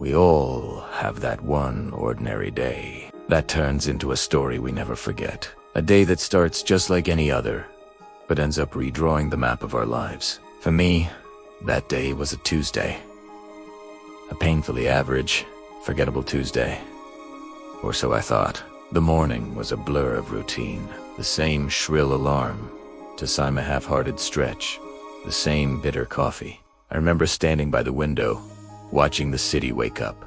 We all have that one ordinary day that turns into a story we never forget. A day that starts just like any other, but ends up redrawing the map of our lives. For me, that day was a Tuesday. A painfully average, forgettable Tuesday. Or so I thought. The morning was a blur of routine. The same shrill alarm to sign a half-hearted stretch. The same bitter coffee. I remember standing by the window, watching the city wake up.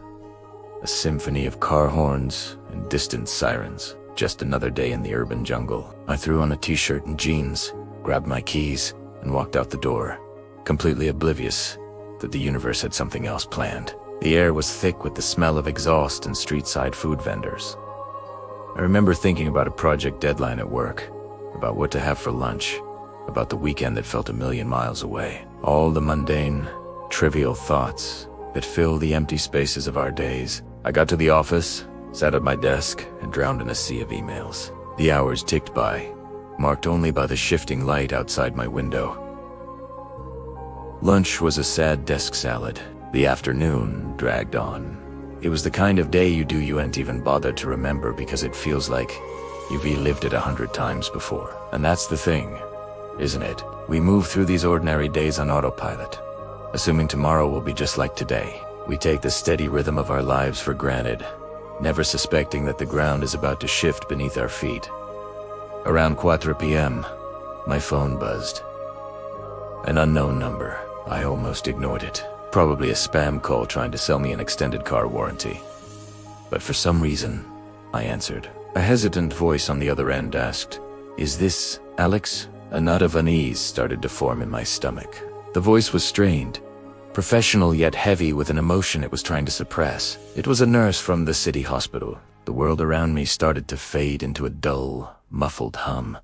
A symphony of car horns and distant sirens. Just another day in the urban jungle. I threw on a t-shirt and jeans, grabbed my keys, and walked out the door, completely oblivious that the universe had something else planned. The air was thick with the smell of exhaust and street-side food vendors. I remember thinking about a project deadline at work, about what to have for lunch, about the weekend that felt a million miles away. All the mundane, trivial thoughts that fill the empty spaces of our days. I got to the office, sat at my desk, and drowned in a sea of emails. The hours ticked by, marked only by the shifting light outside my window. Lunch was a sad desk salad. The afternoon dragged on. It was the kind of day you ain't even bothered to remember because it feels like you've relived it 100 times before. And that's the thing, isn't it? We move through these ordinary days on autopilot, assuming tomorrow will be just like today. We take the steady rhythm of our lives for granted, never suspecting that the ground is about to shift beneath our feet. Around 4 p.m., my phone buzzed. An unknown number. I almost ignored it. Probably a spam call trying to sell me an extended car warranty. But for some reason, I answered. A hesitant voice on the other end asked, "Is this Alex?" A knot of unease started to form in my stomach. The voice was strained, professional yet heavy with an emotion it was trying to suppress. It was a nurse from the city hospital. The world around me started to fade into a dull, muffled hum.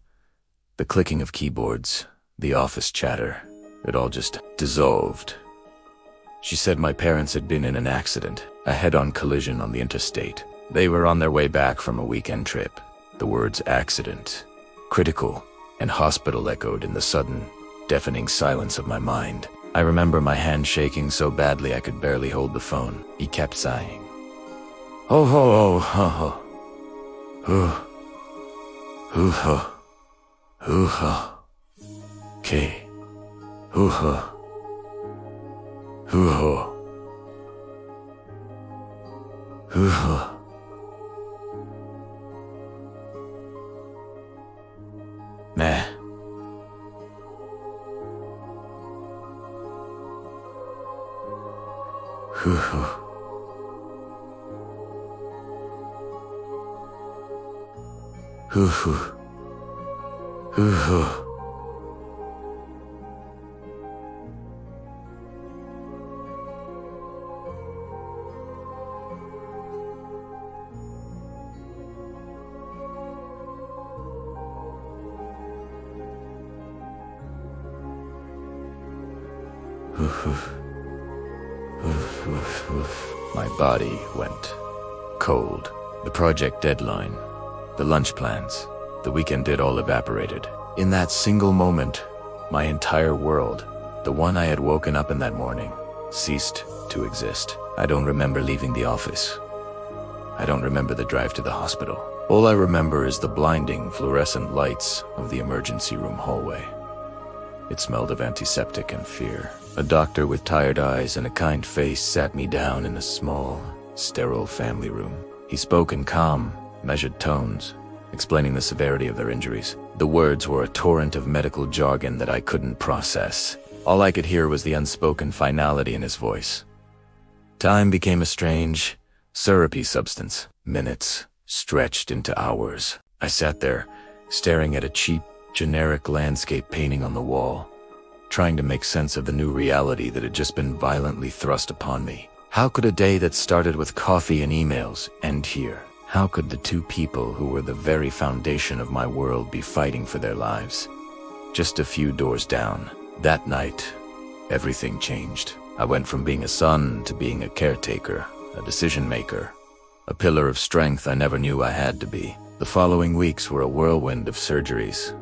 The clicking of keyboards, the office chatter, it all just dissolved. She said my parents had been in an accident, a head-on collision on the interstate. They were on their way back from a weekend trip. The words accident, critical, and hospital echoed in the sudden, deafening silence of my mind. I remember my hand shaking so badly I could barely hold the phone. He kept sighing. "Oh ho oh ho ho. Hoo ho. Hoo ho. K. Hoo ho. Hoo ho. Hoo ho." Meh. Hoo ho. Hoo ho. Hoo ho. My body went cold. The project deadline, the lunch plans, the weekend it all evaporated. In that single moment, my entire world, the one I had woken up in that morning, ceased to exist. I don't remember leaving the office. I don't remember the drive to the hospital. All I remember is the blinding fluorescent lights of the emergency room hallway. It smelled of antiseptic and fear. A doctor with tired eyes and a kind face sat me down in a small, sterile family room. He spoke in calm, measured tones, explaining the severity of their injuries. The words were a torrent of medical jargon that I couldn't process. All I could hear was the unspoken finality in his voice. Time became a strange, syrupy substance. Minutes stretched into hours. I sat there, staring at a cheap, generic landscape painting on the wall, trying to make sense of the new reality that had just been violently thrust upon me. How could a day that started with coffee and emails end here? How could the two people who were the very foundation of my world be fighting for their lives? Just a few doors down. That night, everything changed. I went from being a son to being a caretaker, a decision maker, a pillar of strength I never knew I had to be. The following weeks were a whirlwind of surgeries,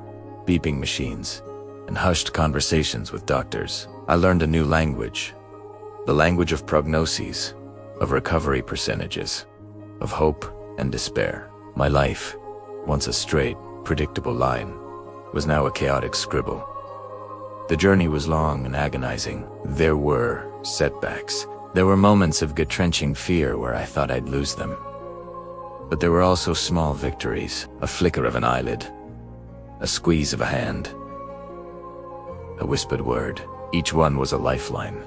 beeping machines, and hushed conversations with doctors. I learned a new language, the language of prognoses, of recovery percentages, of hope and despair. My life, once a straight, predictable line, was now a chaotic scribble. The journey was long and agonizing. There were setbacks. There were moments of gut-wrenching fear where I thought I'd lose them. But there were also small victories, a flicker of an eyelid, a squeeze of a hand, a whispered word. Each one was a lifeline,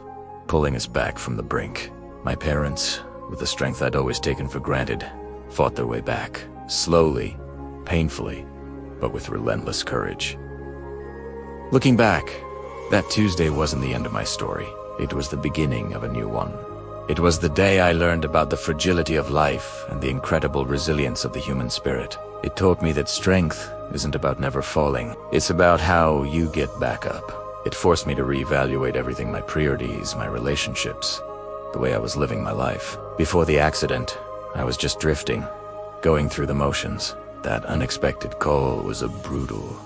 pulling us back from the brink. My parents, with the strength I'd always taken for granted, fought their way back, slowly, painfully, but with relentless courage. Looking back, that Tuesday wasn't the end of my story. It was the beginning of a new one. It was the day I learned about the fragility of life and the incredible resilience of the human spirit. It taught me that strength isn't about never falling. It's about how you get back up. It forced me to reevaluate everything: my priorities, my relationships, the way I was living my life. Before the accident, I was just drifting, going through the motions. That unexpected call was a brutal,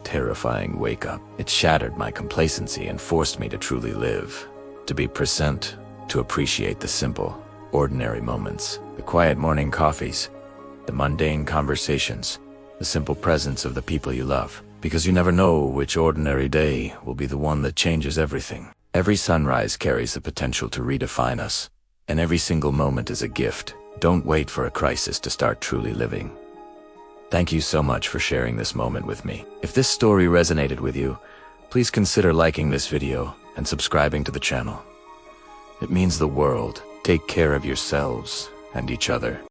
terrifying wake-up. It shattered my complacency and forced me to truly live, to be present, to appreciate the simple, ordinary moments, the quiet morning coffees, the mundane conversations, the simple presence of the people you love. Because you never know which ordinary day will be the one that changes everything. Every sunrise carries the potential to redefine us, and every single moment is a gift. Don't wait for a crisis to start truly living. Thank you so much for sharing this moment with me. If this story resonated with you, please consider liking this video and subscribing to the channel. It means the world. Take care of yourselves and each other.